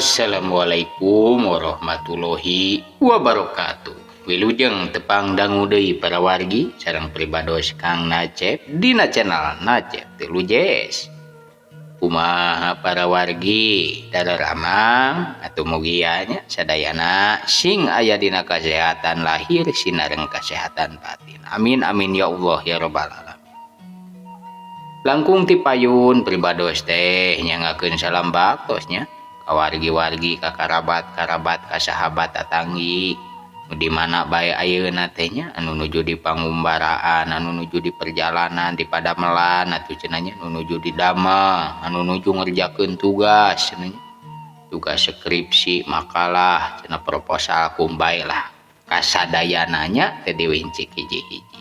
Assalamualaikum warahmatullahi wabarakatuh. Wilujeng tepang dangu deui para wargi sareng pribados Kang Nacep dina channel Nacep Telujes. Kumaha para wargi dalaramang atuh mugia nya sadayana sing aya dina kasehatan lahir sinareng kasehatan batin. Amin amin ya Allah ya rabbal alamin. Langkung ti payun pribados teh nyangakeun salam baktosnya ka wargi-wargi ka karabat-karabat ka sahabat tatanggi di mana bae ayeuna teh nya anu nuju di pangumbaraan, anu nuju di perjalanan, di padamelan atuh cenah nya anu nuju di dama, anu nuju ngerjakeun tugas cenah nya tugas skripsi, makalah, cenah proposal kumbae lah kasadayana nya teh diwincik hiji-hiji.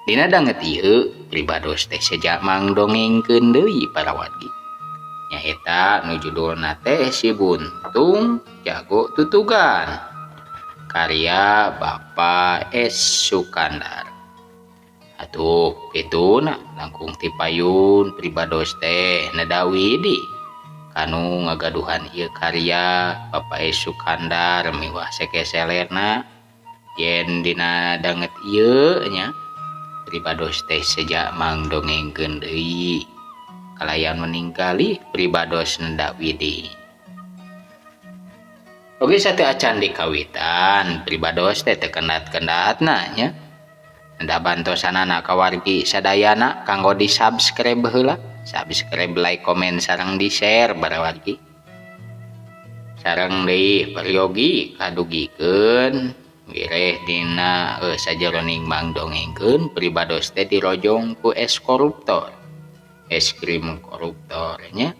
Dina danget ieu pribados teh seja mangdongengkeun deui para wargi. Nyaeta nu judulna teh Si Buntung Jago Tutugan. Karya Bapak S. Sukandar. Atuh pituna langkung ti payun pribados teh nadawidi kanu ngagaduhan ieu karya Bapak S. Sukandar miwah sekeselerna yen dina danget ieu nya pribados teh seja mangdongengkeun deui kalayan meninggali pribados nenda widi. Oge sate acan dikawitan pribados teh kendat-kendatna nya. Nenda bantosanana ka wargi sadayana kanggo di-subscribe heula, subscribe, like, komen sareng di-share bara wargi. Sareng deui peryogi kadugikeun wireh dina sajeroning mangdongengkeun pribados teh dirojong ku es koruptor. Es krim koruptor nya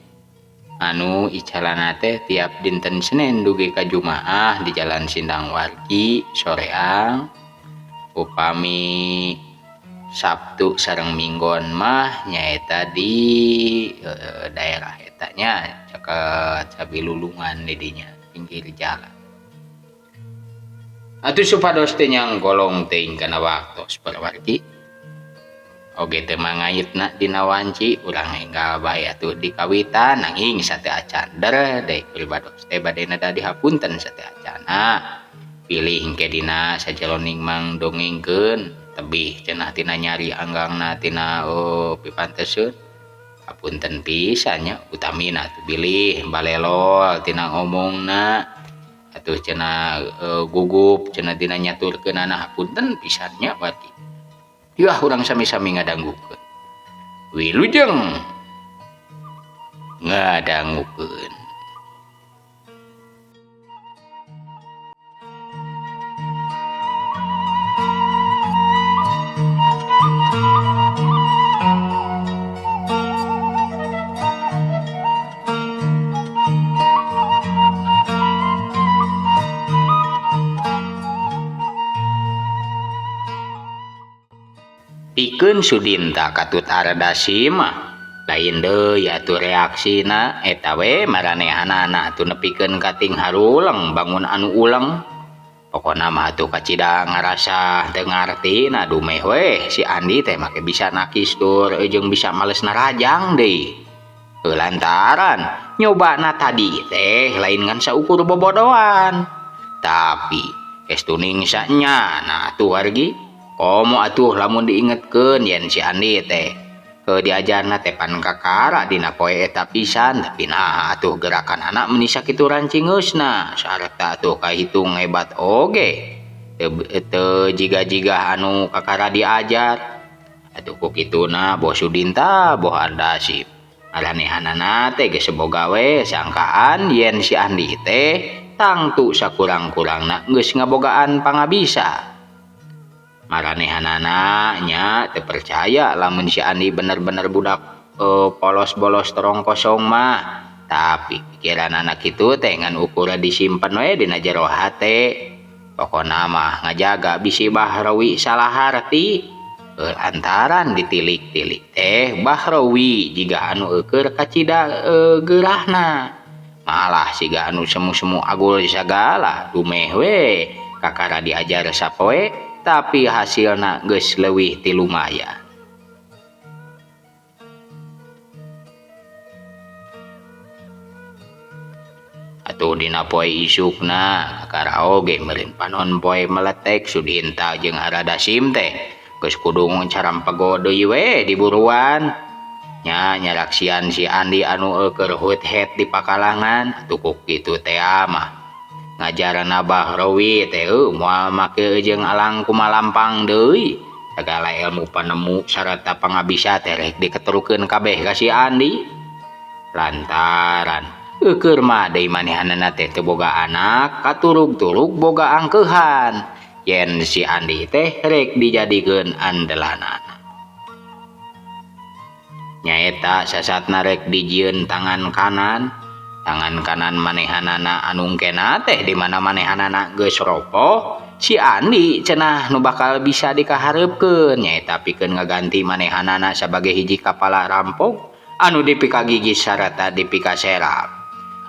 anu icalana teh tiap dinten Senin dugi ka Jumaah di Jalan Sindang Wargi soreang. Upami Sabtu sareng Minggon mah nyaeta di daerah eta nya caket Sabilulungan di dinya pinggir jalan. Atuh supados teh nyang golong teuing kana waktos para wargi. Oge teu mangaitna dina wanci urang enggal bae atuh dikawitan nanging sate acan deui pribados teh bade nada dihapunten sate acana. Pilih engke dina sajeroning mangdongengkeun tebih cenah tina nyari anggangna tina pipanteuskeun. Hapunten pisan nya utamina atuh bilih balelol tina ngomongna. Atuh cenah gugup cenah dina nyaturkeunana hapunten pisan nya wargi. Yah urang sami-sami ngadanggukeun. Wilujeng ngadanggukeun. Pikeun Sudinta katut Ardasi mah lain deui atuh reaksina eta we maranehanana atuh nepikeun kating haruleng bangun anu uleng. Pokona mah atuh kacida ngarasa teu ngartina dumeh we si Andi teh make bisa nakis tur jeung bisa males narajang deui. Lantaran nyobana tadi teh lain ngan saukur bobodohan. Tapi geus ningsa nya nah atuh wargi. Komo atuh lamun diingetkeun yen si Andi teh diajarna teh pan kakara dina poe eta pisan tapi nah atuh gerakan anak meni sakitu rancingeusna sarta atuh kahitung hebat oge teu jiga-jiga anu kakara diajar. Atuh ku kituna Boh Sudinta Boh Ardasi maranehanana teh geus boga we sangkaan yen si Andi teh tangtu sakurang-kurangna geus ngabogaan pangabisa. Maranehanana nya teu percaya lamun si Andi bener-bener budak polos-bolos terong kosong mah. Tapi pikiran anak kitu teh ngan ukura disimpen we dina jero hate. Pokona mah ngajaga bisi Bahrawi salaharti. Lantaran ditilik-tilik teh Bahrawi jiga anu eukeur kacida geurahna. Malah siga anu semu-semu agul sagala dumeh we kakara diajar sapoe. Tapi hasilna geus leuwih ti lumayan. atuh dina poe isukna kakara oge meureun panon poe meletek Sudinta jeung Aradasim teh geus kudu carampego deui we diburuan nya nyaraksian si Andi anu keur hut-het di pakalangan atuh ku kitu teh mah ngajaran Abah Rowi teh moal make jeung alang kumalampang deui segala ilmu panemu sarata pangabisa teh rek diketerukeun kabeh ka si Andi lantaran keur mah deui manehanana teh teu boga anak katurug-turug boga angkeuhan yen si Andi teh rek dijadikeun andelanana nyaeta sasatna rek dijieun tangan kanan manehanana anu engkena teh di mana manehanana geus ropoh si Andi cenah nu bakal bisa dikaharepkeun nyaeta pikeun ngaganti manehanana sebagai hiji kapala rampok anu dipika gigis sarata dipika serap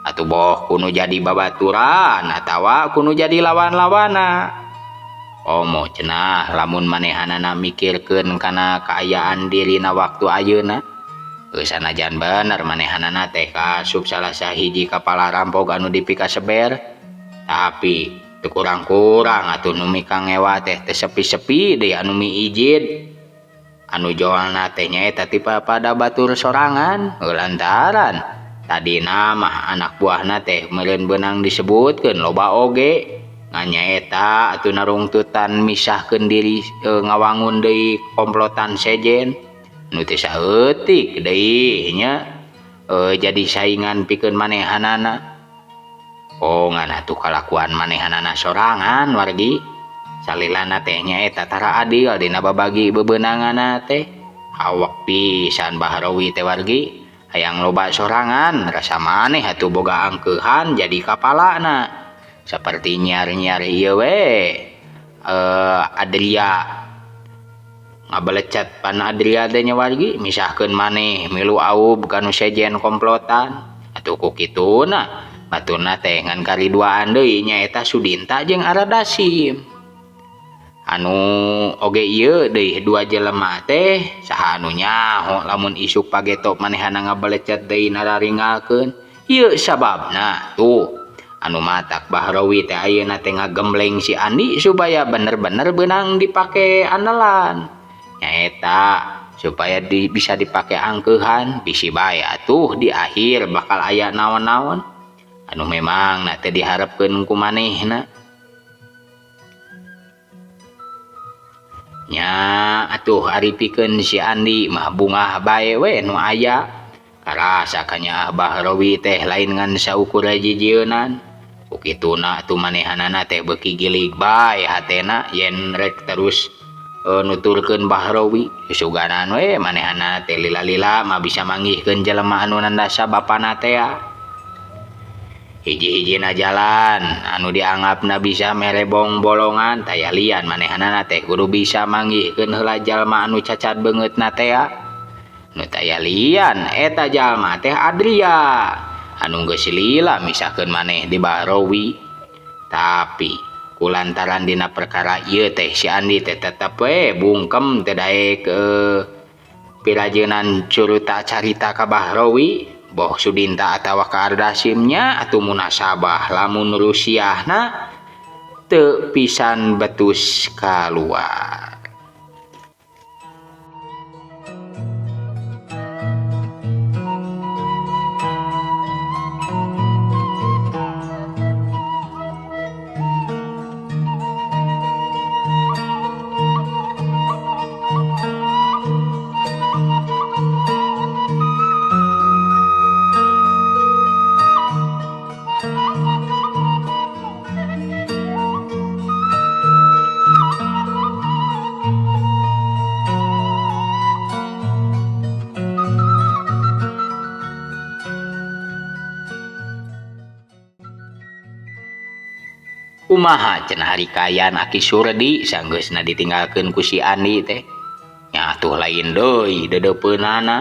atuh boh kudu jadi babaturan atawa kudu jadi lawan-lawana omo cenah lamun manehanana mikirkeun kana kaayaan dirina waktu ayeuna sanajan bener manehanana teh kasup salah sahiji kapala rampok anu dipika seber tapi teu kurang-kurang atuh nu mika ngewa teh sepi-sepi deui anu miijid anu joalna teh nyaeta tipe pada batur sorangan lantaran tadina mah anak buahna teh meureun beunang disebutkeun loba oge nganyaeta atuh narungtutan misahkeun diri ngawangun deui komplotan sejen nu teh saeutik deui nya jadi saingan pikeun manehanana ngan atuh kalakuan manehanana sorangan wargi salilana teh nyaeta tara adil dina babagi bebeunanganna teh awak pisan Bah Rowi teh wargi hayang loba sorangan rasa maneh atuh boga angkeuhan jadi kapalana seperti nyar-nyar ieu we Adria ngabelecet pan Adria teh nya wargi misahkeun maneh milu aub kanu sejen komplotan atuh ku kituna baturna teh ngan kariduaan deui nyaeta Sudinta jeung Aradasim anu oge ieu deui dua jelema teh saha anu nyaho lamun isuk pageto manehana ngabelecet deui nararingalkeun ieu sababna tuh anu matak Bah Rowi teh ayeuna teh ngagembleng si Andi supaya bener-bener beunang dipake andelan nyaeta supaya bisa dipake angkeuhan bisi bae atuh di akhir bakal aya naon-naon anu memang na teh diharepkeun ku manehna nya atuh ari pikeun si Andi mah bungah bae we nu aya karasa kanya Abah Rowi teh lain ngan saukur jijieunan ukituna atuh manehanana teh beuki gilig bae hatena yen rek terus nuturkeun Bah Rowi suganan we manehanana teh lila-lila mah bisa manggihkeun jelema anu nandasa bapana teh hiji-hijina jalan anu dianggapna bisa merebong bolongan taya lian manehanana teh kudu bisa manggihkeun heula jalma anu cacat beungeutna teh nu taya lian eta jalma teh Adria anu geus lila misahkeun maneh di Bah Rowi tapi kulantaran dina perkara ieu teh si Andi teh tetep we bungkem teh daek pirajeunan curuta carita ka Bah Rowi boh Sudinta atawa ka Ardasimnya atuh munasabah lamun rusiahna teu pisan betus kaluar kumaha cenah hari kayan Aki Surdi sanggeusna ditinggalkeun ku si Andi teh nya atuh lain deui dedeupeunana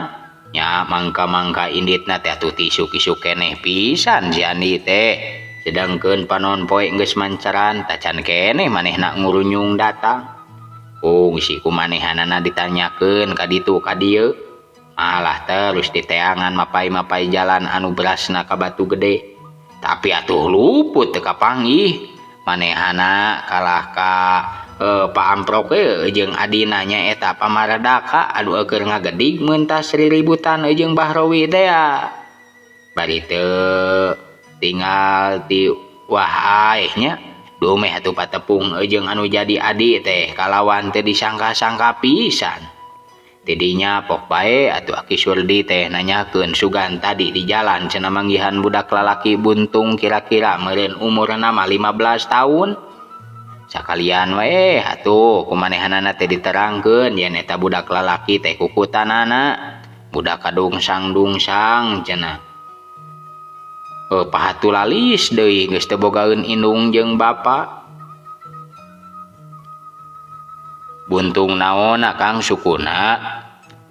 nya mangka-mangka inditna teh atuh tisuk-isuk keneh pisan si Andi teh sedangkeun panon poe geus mancaran tacan keneh manehna ngurunyung datang si kumanehanana ditanyakeun ka ditu ka dieu malah terus diteangan mapai-mapai jalan anu berasna ka Batu Gede Tapi atuh luput teu kapanggih manehana kalah ka Pak Amprok jeung adina nya eta Pamaradaka adu keur ngagedig meuntas riributan jeung Bahrowi teh ya. Bari teu tinggal ti wahai nya domeh atuh patepung jeung anu jadi adi teh kalawan teu disangka-sangka pisan. Tidinya pok bae atuh Aki Surdi teh nanyakeun sugan tadi di jalan cenah manggihan budak lalaki buntung kira-kira meureun umurna mah 15 tahun. Sakalian we atuh kumanehanana teh diterangkeun yen eta budak lalaki teh kukutanana budak kadungsang-dungsang cenah. Pahatu lalis deui geus teu bogaeun indung jeung bapa. Buntung naon Kang sukuna?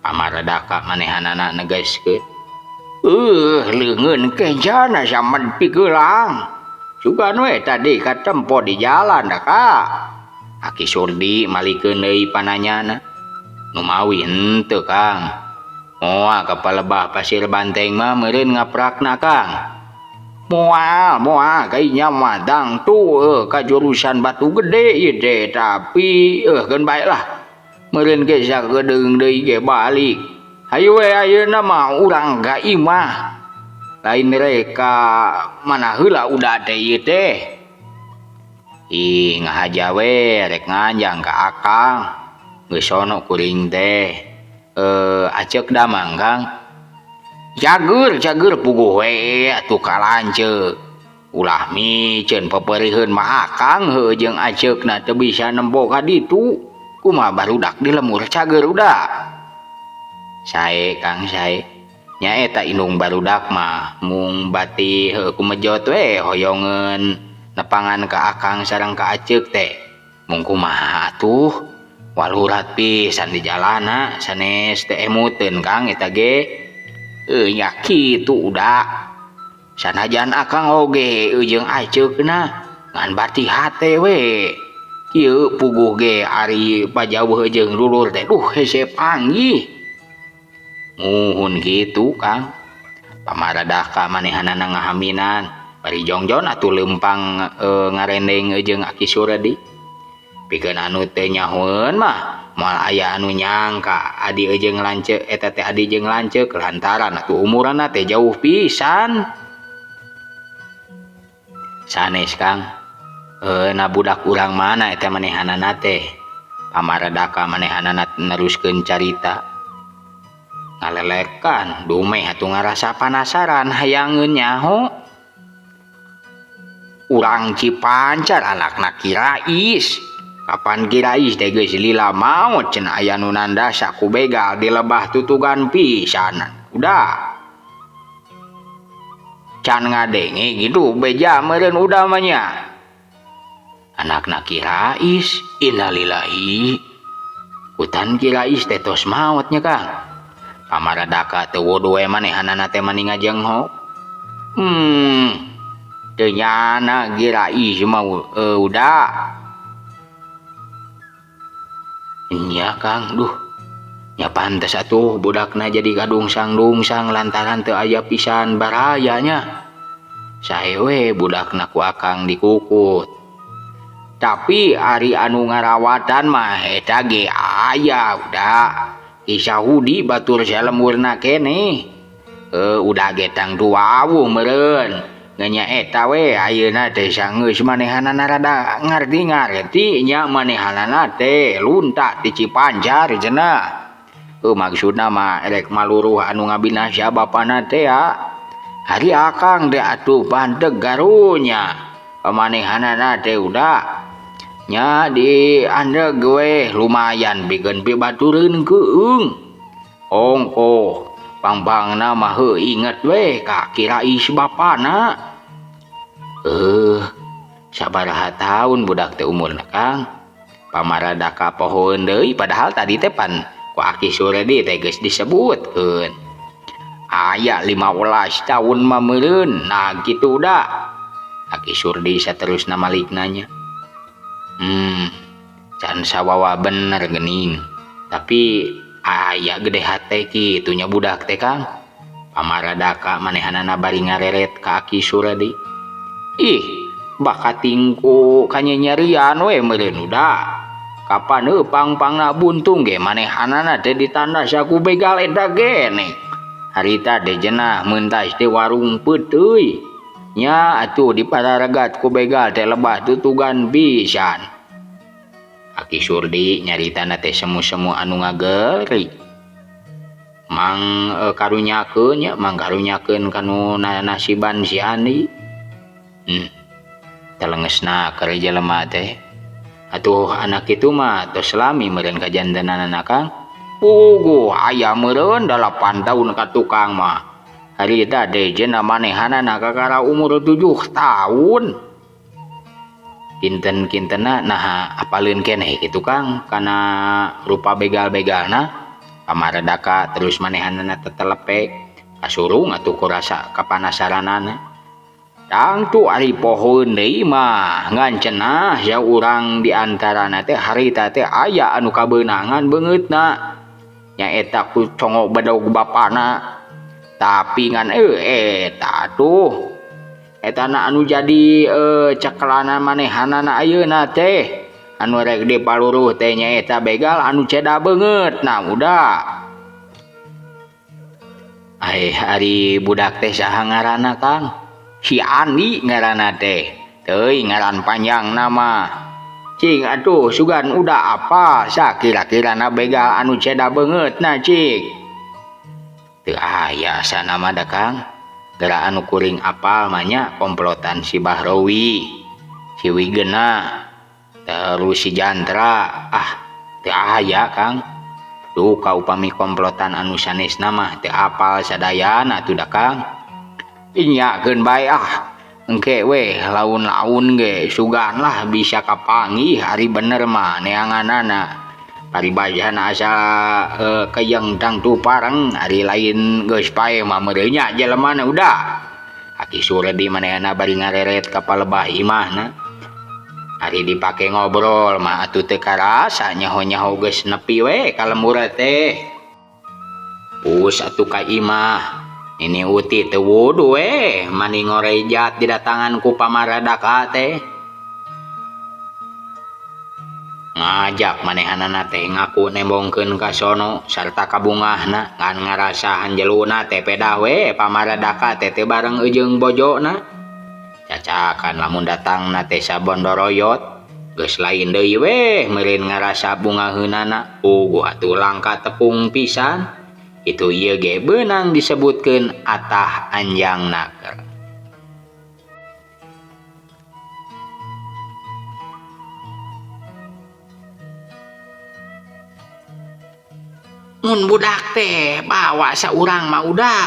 Pamaradaka manehanana negaskeun. Leungeun kenjana samad pigeulang. Sugan we tadi katempo di jalan da Kak. Aki Surdi malikeun deui pananyana. Nu mawi henteu Kang. Moal ka palebah pasir banteng mah meureun ngaprakna Kang. Moal kayaknya madang tuh ka jurusan Batu Gede ieu teh tapi geun bae lah. Meureun ge sagedeung deui ge balik. Hayu we ayeuna mah urang ga imah. Lain mereka mana heula udah teh ieu teh. Ih ngahaja we rek nganjang ka Akang. Geus sono kuring teh. Acek damang Kang. Cager puguh we atuh kalanceuk. Ulah miceun papeureuheun mah Akang heuh jeung aceukna teu bisa nempo ka ditu. Kumaha barudak di lemur cager udah. Sae Kang sae. Nya eta indung barudak mah mung bati heuh kumejot we hoyongeun nepangan ka Akang sareng ka aceuk teh. Mung kumaha atuh? Walurat pisan di jalana sanes teu emuteun Kang eta ge. Nya kitu udah. Sanajan Akang oge jeung aceukna ngan bati hate we. Kieu puguh ge ari pajaweuh jeung lulur teh duh hese panggih. Muhun gitu Kang. Pamaradaka manehanana ngahaminan bari jongjon atuh leumpang ngarendeng jeung Aki Surdi. Pikeun anu teu nyahoeun mah moal aya anu nyangka adi jeung lanceuk eta teh adi jeung lanceuk lantaran atuh umurna teh jauh pisan. Sanes Kang. Na budak urang mana eta manehanana teh? Pamaradaka manehanana neruskeun carita. Ngalelekan dumeh atuh ngarasa panasaran hayangeun nyaho. Urang Cipancar anakna Kirais. Kapan Kirais teh geus lila maot cenah aya nu nandasa ku begal di lebah tutugan pisanan. Udah. Can ngadenge gitu beja meureun udah mah nya. Anakna Kirais, innalillahi. Kutan Kirais teh tos maot nya Kang. Pamaradaka teu wodo we manehanana teh mani ngajenghok. Teu nyana Kirais mah udah. Nya Kang, duh. Nya pantes atuh budakna jadi kadungsang-dungsang lantaran teu aya pisan barayanya. Sae we budakna ku Akang dikukut. Tapi ari anu ngarawatan mah eta ge aya udah. Kisah Hudi batur salemurna keneh. Udah getang duawuh meureun. Nya eta we ayeuna teh sangeus manehanana rada ngarti-ngarti nya manehanana teh lunta ti Cipancar cenah. Maksudna mah rek maluruh anu ngabinasa bapana teh ya. Hari Akang teh atuh panteg garunya. Pamanehanana teh udah. Nya di andeg we lumayan bigeun pibatureun keung. Ongko pangbangna mah heuh inget we ka Kirais bapana. Sabaraha taun budak teh umurna Kang? Pamaradaka pohoeun deui padahal tadi teh pan ku Aki Surdi teh geus disebutkeun. Aya 15 tahun mah meureun. Nah kitu da. Aki Surdi saterusna malik nanya. Can sawawa bener geuning. Tapi aya gede hate kitunya budak teh Kang. Pamaradaka manehanana bari ngareret ka Aki Surdi. Ih, bakatingku kanyanyarian we meureun uda. Kapan pang-pangna buntung ge manehanana teh ditanda saku begal eta gene. Harita teh cenah meuntas teh warung peuteuy. Nya atuh dipararagat ku begal teh lebah tutugan pisan. Aki Surdi nyaritana teh semu-semu anu ngageuri. Mang karunyakeun nya, mang karunyakeun kanu nasiban si Andi. Telengesna keur jelema teh. Atuh anak itu mah tos lami meureun ka jantenanna Kang. Puguh aya meureun 8 tahun ka tukang mah. Harita teh cenah manehanana kakara umur 7 tahun. Kinten-kintena nah apaleun keneh kitu Kang kana rupa begal-begalna. Pamaredaka terus manehanana tetelepek kasurung atuh kurasa kapanasaranana. Tangtu ari pohon deui mah ngan cenah ya urang di antarana teh harita teh aya anu kabeunangan beungeutna nyaeta ku congo bedog bapana. Tapi ngan eta tuh etana anu jadi cekelana manehanana ayeuna teh anu rek dipaluruh teh nyaeta begal anu ceda beungeut. Nah udah ari budak teh saha ngaranna Kang? Si Andi ngaranna teh. Teuing ngaran panjang nama. Cing atuh sugan udah apa sakira-kirana begal anu ceda beungeut na cing. Teu aya sanama da Kang. Geura anu kuring apal mah nya komplotan si Bahrowi, si Wigena, terus si Jantra. Teu aya Kang. Duh kaupami komplotan anu sanesna mah teu apal sadayana atuh da Kang. Inyakeun bae engke we laun-laun ge sugan lah bisa kapanggih ari bener mah neanganana paribajana asa keyeng tang tu pareng ari lain geus pae mah meureun nya jelemana udah. Aki Surdi manehna bari ngareret ka palebah imahna. Ari dipake ngobrol mah atuh teu karasa nyaho-nyaho geus nepi we ka lembur teh. Pus atuh ka imah. Ini Uti teu wudu we mani ngorejat didatangan ku pamaradaka teh. Ngajak manehanana teh ngaku nembongkeun ka sono sarta kabungahna ngan ngarasa hanjeluna teh pedah we pamaradaka teh bareng ejeung bojona. Cacakan lamun datangna teh sabondoroyot geus lain deui we meureun ngarasa bungaheunana. Puguh atuh langka tepung pisan. Itu ieu ge beunang disebutkeun atah anjang naker. Mun budak teh bawa saurang mah udah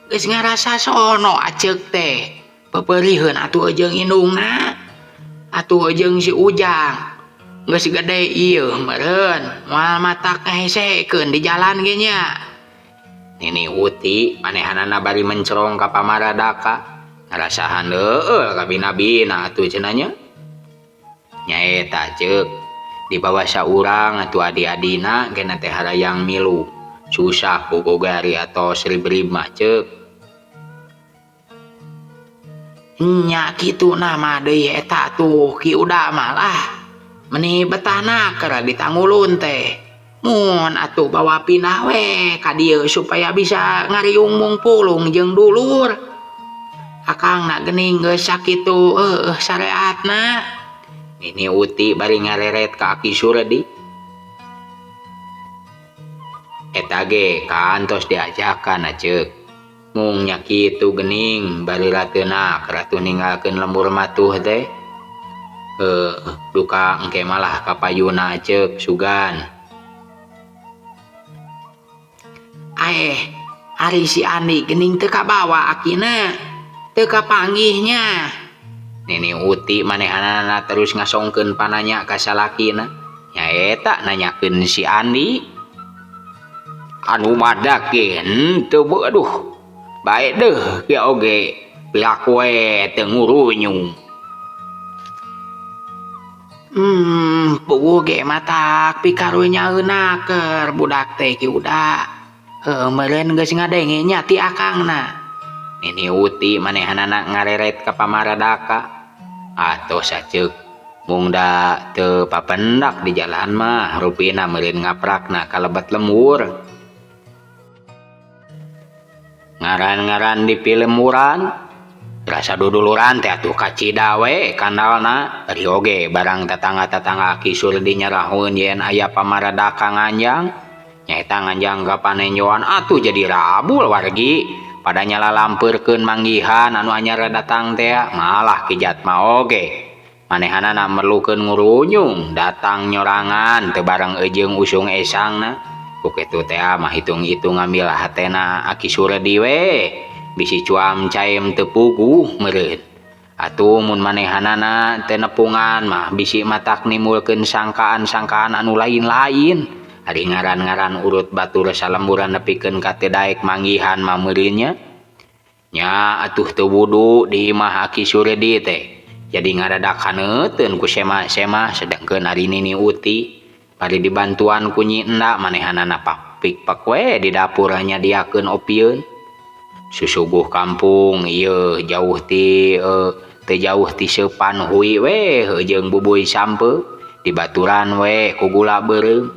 geus ngarasa sono aceuk teh pepeurieun atuh ejeung indungna atuh ejeung si Ujang geus gede ieu meureun moal matak ngahesekeun di jalan ge nya. Nini Uti manehanana bari mencrong ka pamaradaka ngarasahan heueuh ka bina-bina atuh cenah nya. Nyaeta ceuk dibawa saurang atuh adi-adina gena teh harayang milu susah pugogari atau rib-rib mah ceuk. Nya kitu nama deui eta tuh ki udah malah meni betahna keur ditanggulun teh. Mun atuh bawa pindah we ka dieu supaya bisa ngariung mungpulung jeung dulur. Akangna geuning geus sakitu sareatna. Ini Uti bari ngareret ka Aki Surdi. Eta ge kantos diajakan aceuk. Mung nya kitu geuning bari rateuna keur atuh ninggalkeun lembur matuh teh. Duka engke malah kapayuna aceuk sugan. Ari si Andi geuning teu kabawa akina, teu kapanggihnya. Nini Uti manehanana terus ngasongkeun pananya ka salakina. Nyaeta nanyakeun si Andi. Anu madak ge henteu aduh. Bae deuh ge oge pihak we teu ngurunyung. Puguh ge matak pikarunya keur budak teh ki udah. Meureun geus ngadenge nya ti akangna. Nini Uti manehanana ngareret ka Pamaradaka. Atuh saceuk mung da teu papendak di jalan mah rupina meureun ngaprakna kalebat lembur. Ngaran-ngaran di pilemuran rasa duduluran teh atuh kacida we kandalna ari oge barang tatangga-tatangga Ki Surdi nyarahun yen aya Pamaradaka nganjang nyaeta nganjang ka panenjoan atuh jadi rabul wargi pada nyalalampeurkeun manggihan anu anyar datang teh malah kijat mah oge manehanana merlukeun ngurunyung datang nyorangan teu bareng ejeung usung esangna ku kitu teh mah hitung-hitung ngambil hatena Ki Surdi we bisi cuam caem teu puguh meureun atuh mun manehanana teu nepungan mah bisi matak nimulkeun sangkaan-sangkaan anu lain-lain ari ngaran-ngaran urut batur salemburan nepikeun ka teu daek manggihan mah meureunnya nya atuh teu wudu di imah Ki Surdi teh jadi ngadadak haneuteun ku sema-sema sedengkeun ari Nini Uti bari dibantuan ku Nyi Enda manehanana pikpak we di dapur nyadiakeun opieun susuguh kampung ieu jauh ti teu jauh ti Seupan Hui we jeung Bubuy Sampe di baturan we ku gula beureum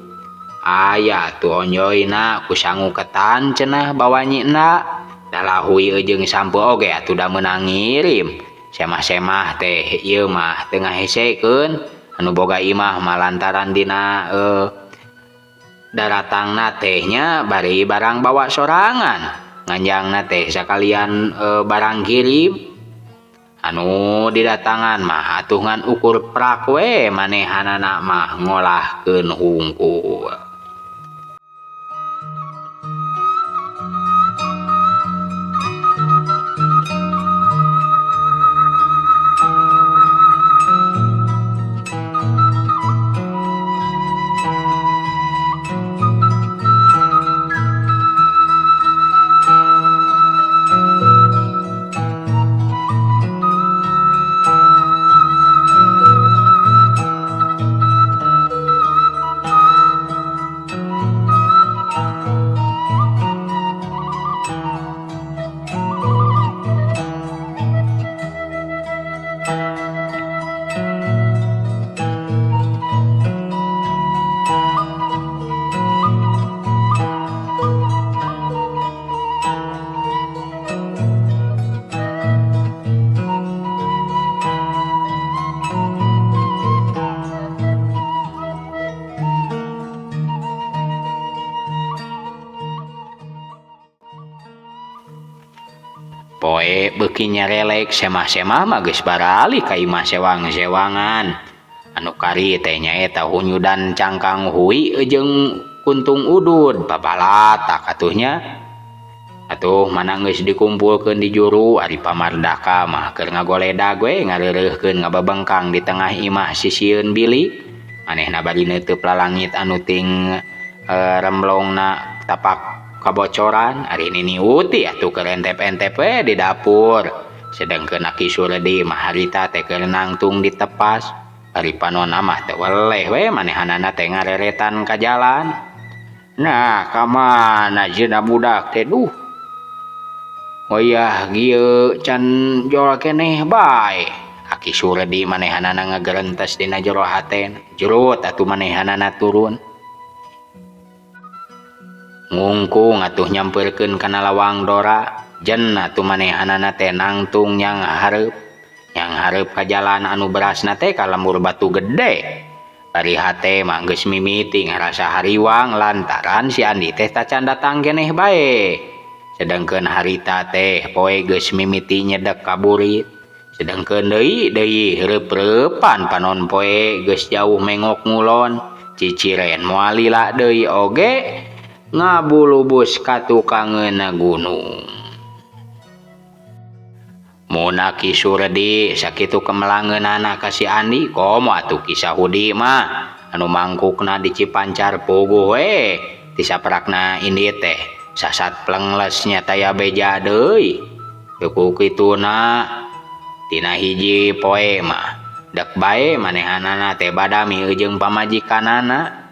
aya tu onjoyna ku sangu ketan cenah bawa Nyi Enda dalah Hui jeung Sampe oge atuh da meunang ngirim semah-semah teh ieu mah teu ngahesekeun anu boga imah malantaran dina daratangna tehnya bari barang bawa sorangan nganjangna teh sakalian barang kirim anu didatangan mah atuh ngan ukur prak we manehanana mah ngolahkeun hungkul. Poe beuki nyarelek semah-semah mah geus barali ka imah sewang-sewangan anu kari teh nyaeta hunyudan cangkang Hui jeung kuntung udud babalatak atuhnya atuh mana geus dikumpulkeun di juru ari Pamardaka mah keur ngagoledag we ngareureuhkeun ngababengkang di tengah imah sisieun bilik manehna bari neuteub lalangit anu ting remblongna tapak kabocoran ari Nini Uti atuh keur entep-entep we di dapur sedengkeun Ki Surdi mah harita teh keur nangtung di tepas ari panonna mah teu weleh we manehanana teh ngareretan ka jalan nah kamana jeuna budak teh duh oyah gieu can jol keneh bae Ki Surdi manehanana ngagerentes dina jero hatena jerut atuh manehanana turun ngungkung atuh nyampeurkeun kana lawang Dora jen atuh manehanana teh nangtung nyang hareup ka jalan anu berasna teh ka lembur batu gede bari hate mah geus mimiti ngarasa hariwang lantaran si Andi teh tacan datang keneh bae sedengkeun harita teh poe geus mimiti nyedek ka burit sedengkeun deui heureub-reupan panon poe geus jauh mengok ngulon ciciren moal lila deui oge ngabulubus ka tukangeunna gunung. Mun Ki Surdi sakitu kemelangeunana ka si Andi komo atuh kisah Hudi mah anu mangkukna di Cipancar puguh we ti saprakna indi teh sasat plengles nya taya beja deui teu kituna tina hiji poe mah dek bae manehanana teh badami jeung pamajikanana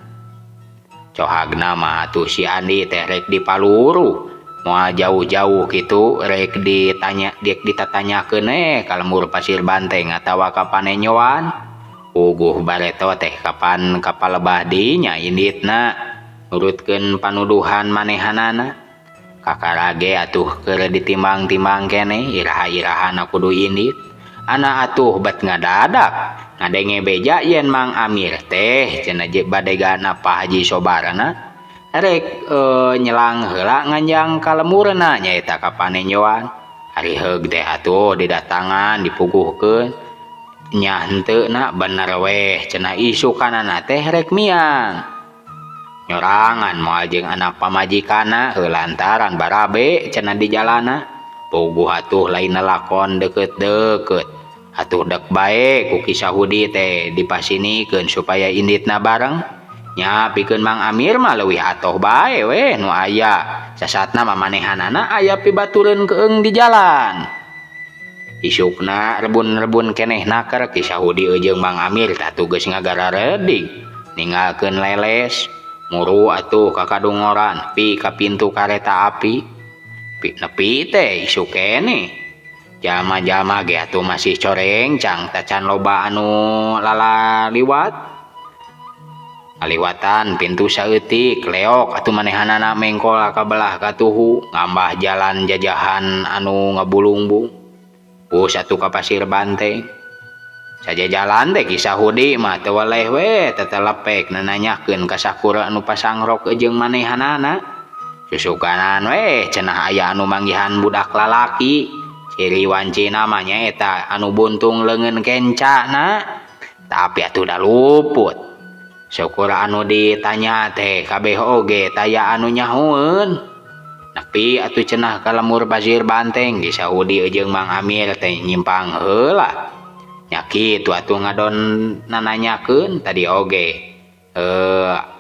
cohagna mah atuh si Andi teh rek dipaluru mau jauh-jauh gitu rek ditatanyakeun kalemur pasir banteng atawa ka panenyoan puguh bareto teh kapan kapalebah dinya inditna nurutkeun panuduhan manehanana kakarage atuh keur ditimbang-timbang keneh iraha-irahana kudu indit ana atuh bet ngadadak ngadenge beja yen Mang Amir teh cenah badegana Pak Haji Sobarana rek nyelang heula nganjang kalemurna nyaeta ka panenyoan hari heug teh atuh didatangan dipuguhkeun nya henteu na bener weh cenah isukanana teh rek miang nyorangan moal jeung anak pamajikanna lantaran barabe cenah di jalana puguh atuh lain lakon deket-deket atuh dek bae ku kisah Hudi teh dipasinikeun supaya inditna bareng nya pikeun Mang Amir mah leuwih atoh bae we nu aya sasatna mamanehanana aya pibatureun keung di jalan isukna rebun-rebun keneh naker kisah Hudi jeung Mang Amir tah tugas ngagararedik ninggalkeun leles muru atuh ka kadungoran pi ka pintu kareta api nepi teh isu keneh jalma-jalma ge atuh masih coreng cang tacan loba anu lalaliwat aliwatan pintu saeutik leok atuh manehanana mengkol ka belah katuhu ngambah jalan jajahan anu ngabulungbung us atuh ka pasir banteng saja jalan teh kisah Hudi mah teu weleh we tetelepek nananyakeun ka sakura anu pasangrok jeung manehanana susukanan we cenah aya anu manggihan budak lalaki ciri wancina mah nyaeta anu buntung leungeun kencana tapi atuh da luput syukur anu ditanya teh kabeh oge taya anu nyahoeun nepi atuh cenah kalemur pasir banteng kisah Hudi jeung Mang Amir teh nyimpang heula nya kitu atuh ngadon nananyakeun tadi oge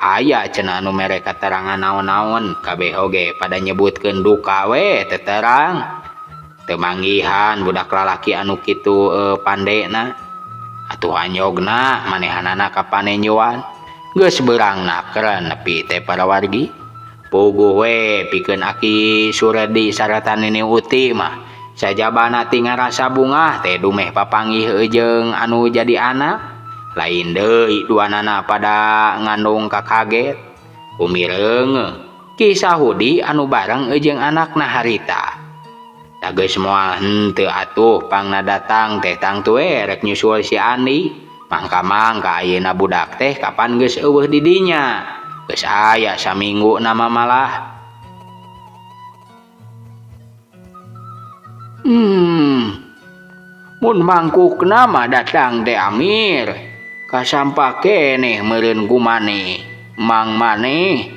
aya cenah anu mere katerangan naon-naon kabeh oge pada nyebutkeun duka we teterang teu manggihan budak lalaki anu kitu pandena atuh anyogna manehanana ka panenyoan geus beurangna keren nepi teh para wargi puguh we pikeun Aki Suredi sarta Nini Uti mah sajabana ti ngarasa bungah teh dumeh papanggih jeung anu jadi anak lain deui duanana pada ngandung kakaget umireung kisah Hudi anu bareng jeung anakna harita da geus moal henteu atuh pangna datang teh tangtu rek nyusul si Andi mangka-mangka ayeuna budak teh kapan geus eueuh di dinya geus aya saminggu nama malah mun mangkukna mah datang teh Amir kasampah keneh meureun kumane Mang maneh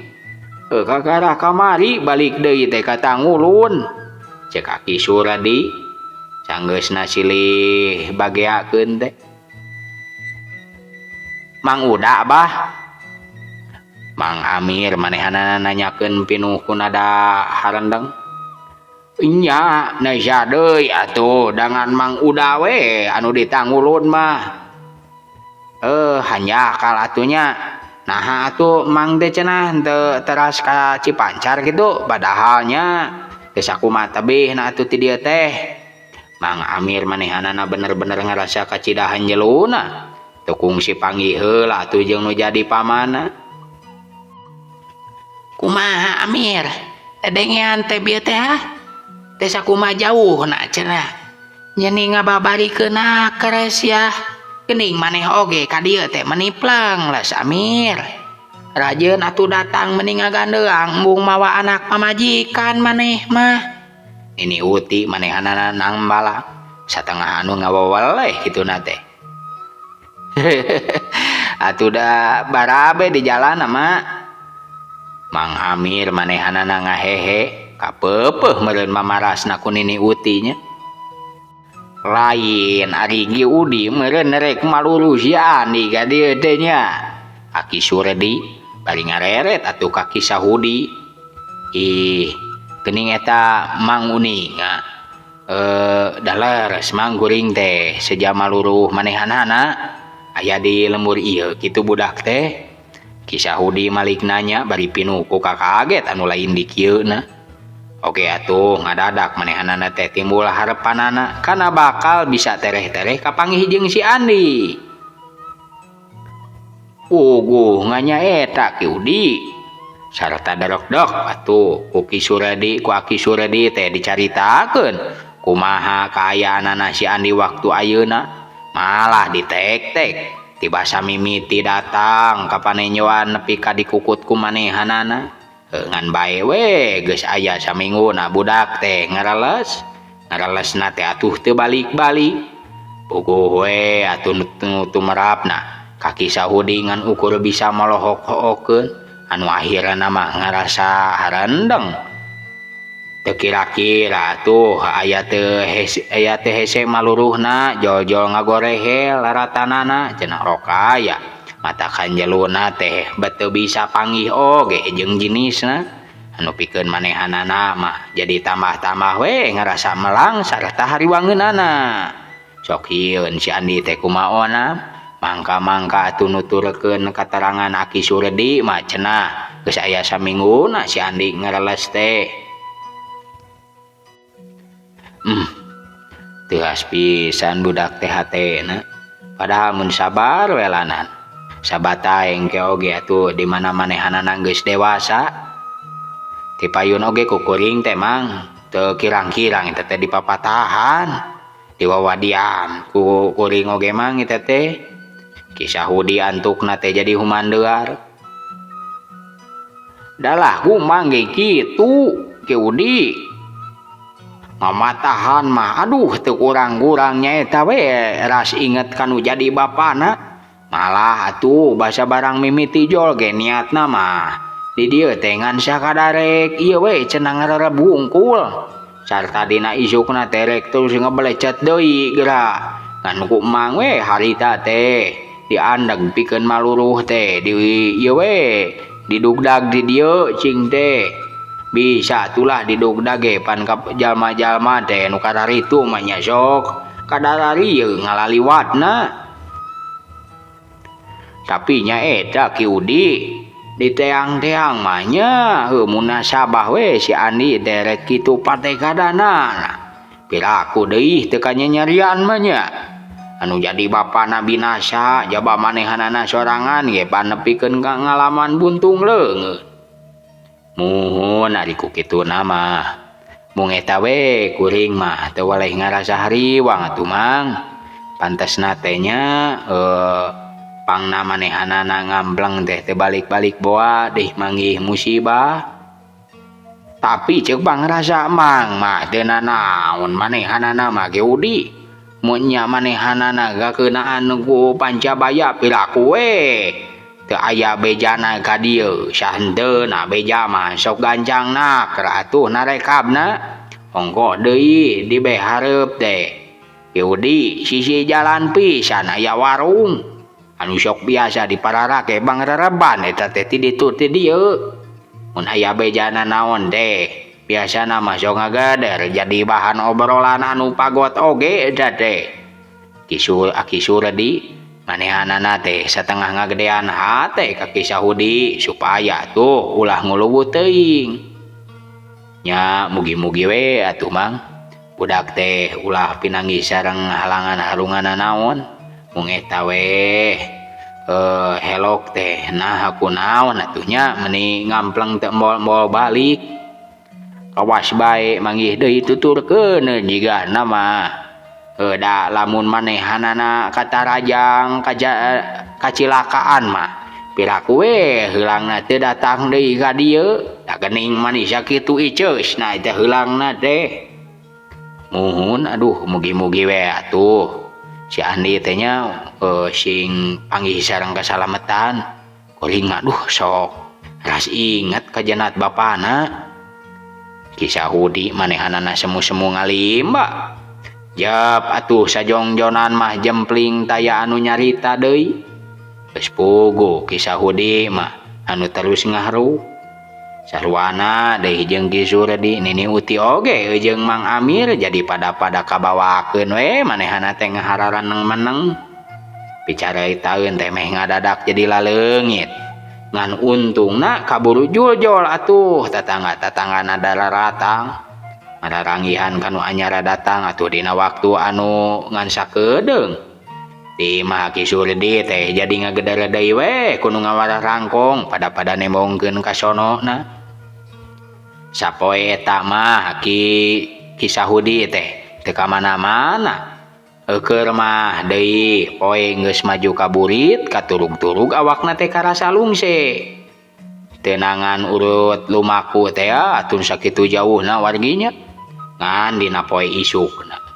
kakara kamari balik deui teh ka Tangulun cek Aki Suredi sanggeusna silih bageakeun teh Mang Uda bah Mang Amir manehanana nanyakeun pinuh ku nada harendeng nya naja deui atuh dengan Mang Uda we anu di Tangulun mah hanya kal atunya nah atuh Mang teh cenah teu teras ka Cipancar gitu padahalnya geus sakumaha tebihna atuh ti dieu teh Mang Amir manehanana bener-bener ngarasa kacidahan jeluna teu kungsi panggih heula atuh jeung nu jadi pamana kumaha Amir edengean teh bieu teh teh sakumaha jauhna cenah nyeni ngababarikeun keres ya geuning maneh oge ka dieu teh meniplang les Amir rajeun atuh datang mending ngagandeang embung mawa anak pamajikan maneh mah ini Uti manehanana nambala satengah anu ngawaweleh kituna teh atuh da barabe di jalan mah Mang Amir manehanana ngahehe kapeupeuh meureun mamarasna ku Nini Uti nya lain ari gi Udi meureun rek malulu si Andi ka dieu teh nya Aki Suredi bari ngareret atuh ka kisah Hudi ih geuning eta Mang Uning da leres Mang kuring teh sejama luruh manehanana aya di lembur ieu kitu budak teh kisah Hudi malik nanya bari pinuh ku kakaget anu lain di kieu na Oke atuh ngadadak manehanana teh timbul harepanana kana bakal bisa tereh-tereh kapanggih jeung si Andi. Nganya eta Ki Udi. Sarta darok-dok atuh ku Aki Suredi teh dicaritakeun kumaha kaayaanana si Andi waktu ayeuna. Malah ditek-tek tiba samimiti datang ka panenyoan nepi ka dikukut ku manehanana. Ngan bae we geus aya samingguna budak teh ngarelesna teh atuh teu balik-balik. Puguh we atuh tumerapna kaki Sahudi ngan ukur bisa melohok-hokeun anu akhirna mah ngarasa harendeng. Teu kira-kira tuh aya teh hese maluruhna jol-jol ngagorehel laratanana cenah rokaya. Mata kanjeluna teh beuteung bisa panggih oge jeung jenisna anu pikeun manehanana mah jadi tambah-tambah we ngarasa melang sarta hariwangeunana. Sok hieun si Andi teh kumaona mangka atuh nuturkeun katerangan Aki Suredi mah cenah geus aya samingguna si Andi ngareles teh. Teuas pisan budak teh hatena padahal mun sabar welanan. Sabataeng ke oge atuh di mana manehanana geus dewasa. Ti payun oge ku kuring teh mang teu kirang-kirang eta teh dipapatahan. Diwawadian ku kuring oge mang eta teh. Ki Sahudi antukna teh jadi humandeuar. Dalah kumang ge kitu Ki Udi. Mamatahan mah aduh teu kurang-kurangnya eta we ras inget kanu jadi bapana. Malah atuh basa barang mimiti jol ge niatna mah di dieu teh ngan sakadarek ieu we cenah ngarerebungkul sarta dina isukna teh rek terus ngebelecet deui geura ngan ku emang we harita teh diandeg pikeun maluruh teh di ieu we didugdag di dieu cing teh bisa tulah didugdag ge pan ka jalma-jalma teh nu kararitu mah nya sok kadararieu ngalaliwatna. Tapi nya eta Ki Udi di teang-teang mah nya munasabah we si Andi deret kitu patekadana. Piraku deui teu kanyanyarian mah nya. Anu jadi bapana binasa jaba manehanana sorangan ge panepikeun ka ngalaman buntung leungeun. Muhun ari ku kituna mah. Mung eta we kuring mah teu waleh ngarasa hariwang atuh mang. Pantesna teh nya pangna manehanana ngambleng teh balik-balik boa deh manggih musibah. Tapi ceuk pangrasa mang mah teu nanaon manehanana mah ge Udi. Mun nya manehanana gakeunaan ku Pancabaya piraku we teu aya bejana ka dieu. Sahenteuna beja mah sok gancangna keur atuh narekabna. Ongko deui di behareup teh Ki Udi sisi jalan pisan aya warung anu sok biasa dipararake bangrereban eta teh ti ditu ti dieu. Mun aya bejana naon teh biasana mah sok ngagader jadi bahan obrolan anu pagot oge eta teh. Aki Suredi manehanana teh satengah ngagedean hate ka Ki Sahudi supaya tuh ulah nguluwut teuing. Nya mugi-mugi we atuh mang budak teh ulah pinanggih sareng halangan harunganna naon. Mung eta we helok teh nah aku naon atuh nya meuni ngampleng teu moal balik. Kawas bae manggih deui tuturkeun jigana mah da lamun manehanana katarajang kacilakaan mah piraku we heulangna teu datang deui ka dieu. Da geuning manis sakitu iceus nah eta heulangna teh. Muhun aduh mugi-mugi we atuh si Andi teh nya sing panggih sareng kasalametan kuring aduh sok ras inget ka jenat bapana. Ki Sahudi manehanana semu-semu ngalimba. Jap atuh sajongjonan mah jempling taya anu nyarita deui. Geus puguh Ki Sahudi mah anu terus ngaharu. Sarwana deui jeung Ki Suredi Nini Uti oge jeung Mang Amir jadi pada kabawakeun we manehana teh ngahararan meneng. Bicara itaeun teh meh ngadadak jadi laleungit. ngan untungna kaburu juljol atuh tatangga-tatanggana dalaratang mararangihan kanu anyara datang atuh dina waktu anu ngan sakedeung di mah Ki Surdi teh jadi ngagedara deui we kudu ngawarah rangkong pada nemongkeun ka sonona sapoe eta mah Ki Sahudi teh teu ka mana-mana keur mah deui poe geus maju ka burit katurug-turug awakna teh karasa lungse tenangan urut lumaku teh atun sakitu jauhna warginya ngan dina poe isukna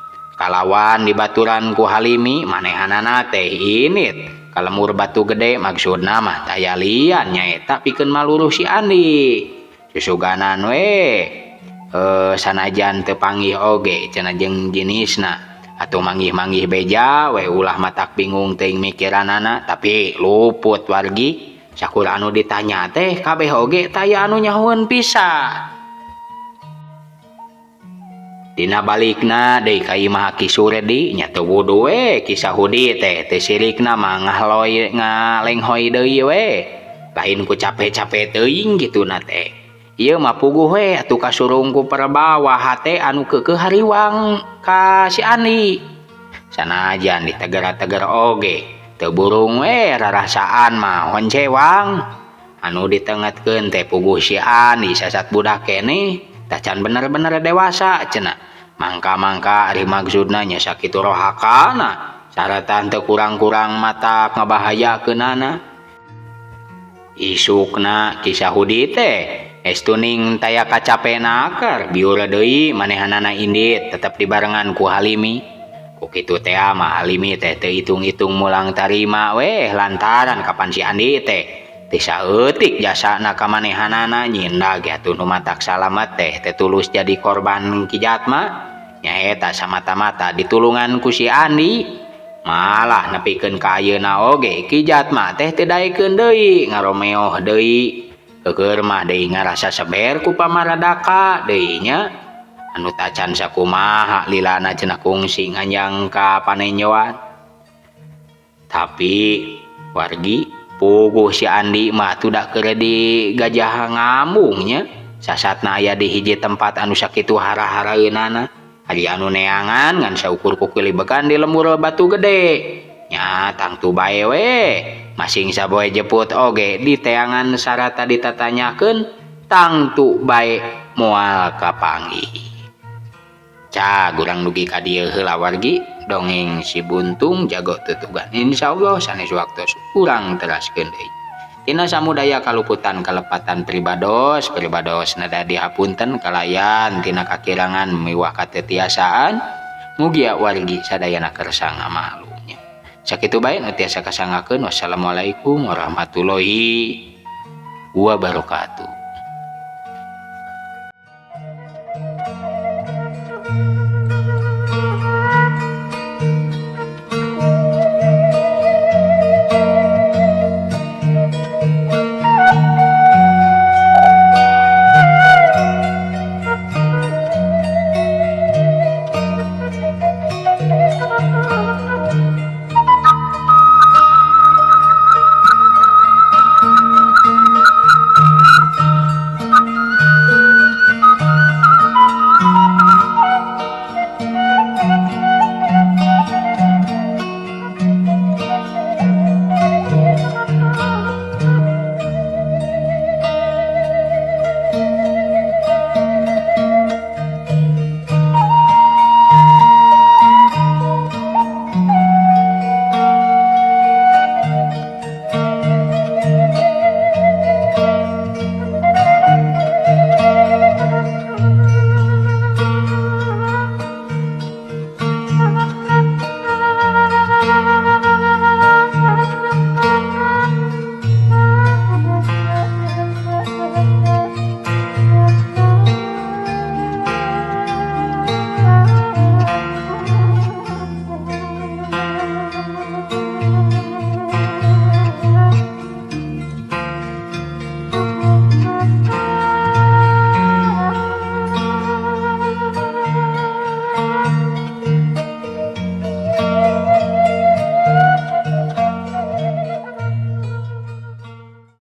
kalawan dibaturan ku Halimi manehanana teh init kalemur batu gede maksudna mah taya lian nyaeta pikeun maluruh si Andi susuganan we sanajan teu panggih oge cenah jeung jenisna atuh manggih-manggih beja we ulah matak bingung teuing mikiranana tapi luput wargi sakur anu ditanya teh kabeh oge taya anu nyahoeun pisah dina balikna deui ka imah Ki Surdi nya teu wudu we Ki Sahudi teh teu sirikna mah ngalenghoy deui we lain ku capek-capek teuing kituna teh ieu mah puguh we atuh kasurung ku Prabawa hate anu keukeuh hariwang ka si Andi sanajan diteger-teger oge teu burung we rarasaan mah honcewang anu ditengetkeun teh puguh si Andi sasat budak keneh tacan bener-bener dewasa cenah mangka ari maksudna nya sakitu rohakana saratan teu kurang-kurang mata ngabahayakeunana isukna Ki Sahudi teh estuning taya kacapena keur biur deui manehanana indit tetep dibarengan ku Halimi ku kitu teh mah Halimi teh teu itung-itung mulang tarima we lantaran kapan si Andi teh teu saeutik jasana ka manehanana nyinda ge atuh nu matak salamet teh teu tulus jadi korban Ki Jatma nyaeta samata-mata ditulungan ku si Andi malah nepikeun ka ayeuna oge Ki Jatma teh teu daekeun deui ngaromeoh deui keur mah deui ngarasa seber ku pamaradaka deui nya anu tacan sakumaha lilana cenah kungsi nganjang ka panenjoan tapi wargi puguh si Andi mah tudak keur di gajah ngambungnya sasatna aya di hiji tempat anu sakitu hara-haraeunana ari anu neangan ngan saukur kukilibekan di lembur batu gede nya tangtu bae we masing saboe jeput oge di teangan sarata ditatanyakeun tangtu bae moal kapanggih ca gurang dugi ka dieu heula wargi dongeng si buntung jago tutugan insyaallah sanes waktos urang teraskeun deui tina samudaya kaluputan kalepatan pribados nada dihapunten kalayan tina kakirangan miwah katetiasaan mugi wargi sadayana kersa ngamaklumnya sakitu bae nu tiasa kasangakeun wassalamualaikum warahmatullahi wabarakatuh.